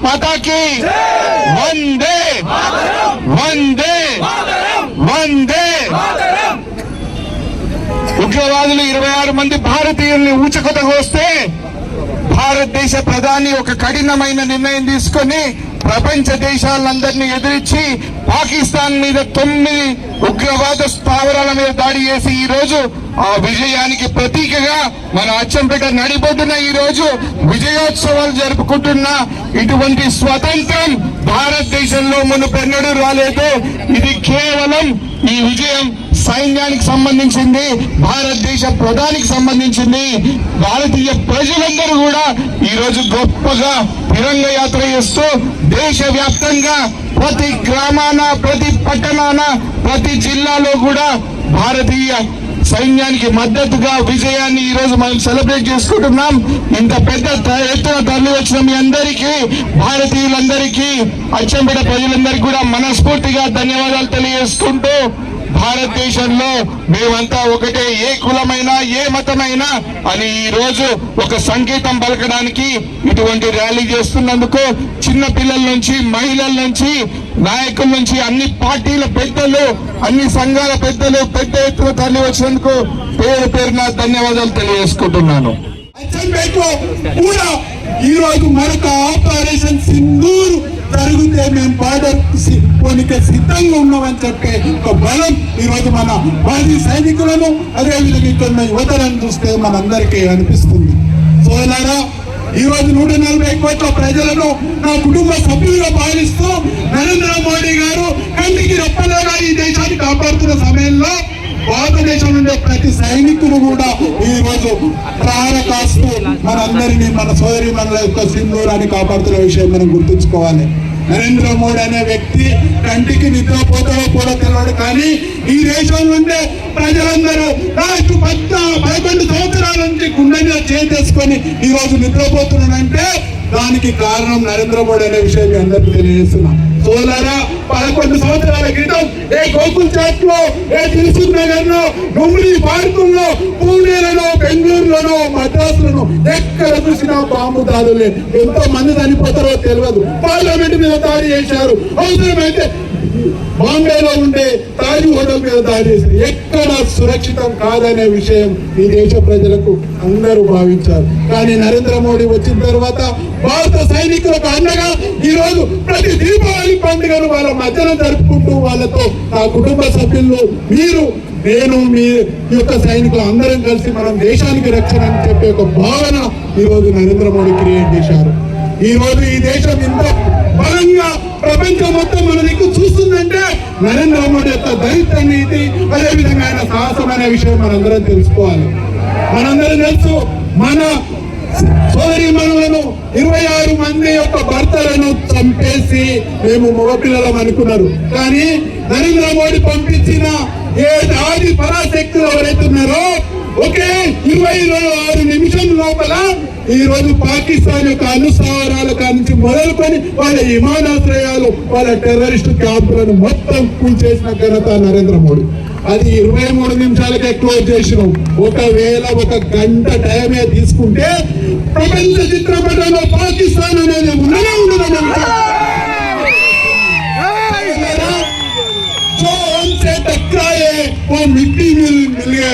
माता की वंदे वंदे वंदे। ఉగ్రవాదులు 26 మంది భారతీయుల్ని ఊచకొతకు వస్తే భారతదేశ ప్రధాని ఒక కఠినమైన నిర్ణయం తీసుకొని ప్రపంచ దేశాలందరినీ ఎదిరించి పాకిస్తాన్ మీద 9 ఉగ్రవాద స్థావరాల మీద దాడి చేసి ఈ రోజు ఆ విజయానికి ప్రతీకగా మన అచ్చంపేట నడిబొడ్డున ఈ రోజు విజయోత్సవాలు జరుపుకుంటున్న ఇటువంటి స్వతంత్రం భారతదేశంలో మునుపెన్నడూ రాలేదు. ఇది కేవలం ఈ విజయం సైన్యానికి సంబంధించింది, భారతదేశ ప్రధానికి సంబంధించింది. భారతీయ ప్రజలందరూ కూడా ఈ రోజు గొప్పగా తిరంగ యాత్ర చేస్తూ దేశవ్యాప్తంగా ప్రతి గ్రామాన, ప్రతి పట్టణాన, ప్రతి జిల్లాలో కూడా భారతీయ సైన్యానికి మద్దతుగా విజయాన్ని ఈ రోజు మనం సెలబ్రేట్ చేసుకుంటున్నాం. ఇంత పెద్ద ఎత్తున తరలి వచ్చిన మీ అందరికీ, భారతీయులందరికీ, అచ్చంపేట ప్రజలందరికీ కూడా మనస్ఫూర్తిగా ధన్యవాదాలు తెలియజేసుకుంటూ, భారతదేశంలో మేమంతా ఒకటే, ఏ కులమైనా ఏ మతమైనా అని ఈ రోజు ఒక సంకేతం పలకడానికి ఇటువంటి ర్యాలీ చేస్తున్నందుకు చిన్న పిల్లల నుంచి, మహిళల నుంచి, నాయకుల నుంచి, అన్ని పార్టీల పెద్దలు, అన్ని సంఘాల పెద్దలు పెద్ద ఎత్తున తరలి వచ్చినందుకు పేరు పేరున ధన్యవాదాలు తెలియజేసుకుంటున్నాను. ఈ రోజు మరొక ఆపరేషన్ సింధూర్ జరిగితే మేము బార్డర్ పోనీకి సిద్ధంగా ఉన్నామని చెప్పే ఒక బలం ఈ రోజు మన భారతీయ సైనికులను, అదేవిధంగా ఇక్కడ యువతలను చూస్తే మనందరికీ అనిపిస్తుంది. సోదరులారా, ఈ రోజు 140 కోట్ల ప్రజలను నా కుటుంబ సభ్యులుగా భావిస్తూ నరేంద్ర మోడీ గారు కంటికి రెప్పలాగా ఈ దేశాన్ని కాపాడుతున్న సమయంలో భారతదేశం నుండే ప్రతి సైనికులు కూడా ఈ రోజు ప్రాణ కాస్తూ మనందరినీ, మన సోదరి మనల యొక్క సింధూరాన్ని కాపాడుతున్న విషయం మనం గుర్తుంచుకోవాలి. నరేంద్ర మోడీ అనే వ్యక్తి కంటికి నిద్రపోతాడో కూడా తెలియదు, కానీ ఈ దేశం నుండే ప్రజలందరూ 11 సంవత్సరాల నుంచి గుండె మీద చేసేసుకొని ఈ రోజు నిద్రపోతున్నాడంటే దానికి కారణం నరేంద్ర మోడీ అనే విషయం మీ అందరికీ తెలియజేస్తున్నా. సోదరా, 11 సంవత్సరాల క్రితం ఏ గోకుల్ చాట్ లో, ఏ దిల్సుఖ్ నగర్ లో, డుమ్రీ పార్కుల్లో, పూణేలలో, బెంగళూరులోనో, మద్రాసులను ఎక్కడ చూసినా బాంబు దాడులే. ఎంతో మంది చనిపోతారో తెలియదు. పార్లమెంట్ మీద దాడి చేశారు, అవసరమైతే బాంబేలో ఉండే తాజ్ హోటల్ మీద దాడి చేశారు. ఎక్కడ సురక్షితం కాదనే విషయం ఈ దేశ ప్రజలకు అందరూ భావించారు. కానీ నరేంద్ర మోడీ వచ్చిన తర్వాత భారత సైనికులకు అండగా ఈ రోజు ప్రతి దీపావళి పండుగను వాళ్ళ మధ్యలో జరుపుకుంటూ వాళ్ళతో నా కుటుంబ సభ్యులు, మీరు, నేను, మీ యొక్క సైనికులు అందరం కలిసి మనం దేశానికి రక్షణ అని చెప్పే ఒక భావన ఈ రోజు నరేంద్ర మోడీ క్రియేట్ చేశారు. ఈ రోజు ఈ దేశం ఇంత బలంగా ప్రపంచం మొత్తం మన దిక్కు చూస్తుందంటే నరేంద్ర మోడీ యొక్క దళిత నీతి, అదేవిధంగా ఆయన సాహసం అనే విషయం మనందరం తెలుసుకోవాలి. మనందరం తెలుసు, మన సోదరి మనులను 26 మంది యొక్క భర్తలను చంపేసి మేము మగపిల్లలం అనుకున్నారు. కానీ నరేంద్ర మోడీ పంపించిన ఏ ఆది పరాశక్తులు ఎవరైతే ఉన్నారో ఒకే 26 నిమిషం లోపల ఈ రోజు పాకిస్తాన్ యొక్క అనుసారాల నుంచి మొదలుకొని వాళ్ళ విమానాశ్రయాలు, వాళ్ళ టెర్రరిస్టు క్యాంపులను మొత్తం కూల్చేసిన ఘనత నరేంద్ర మోడీ. అది 23 నిమిషాలకే క్లోజ్ చేసినాం. ఒకవేళ 1 గంట టైమే తీసుకుంటే ప్రపంచ చిత్రపటంలో పాకిస్తాన్ అనేది ఉండనే ఉండదు. जो हमसे टकराए वो मिट्टी मिल गए.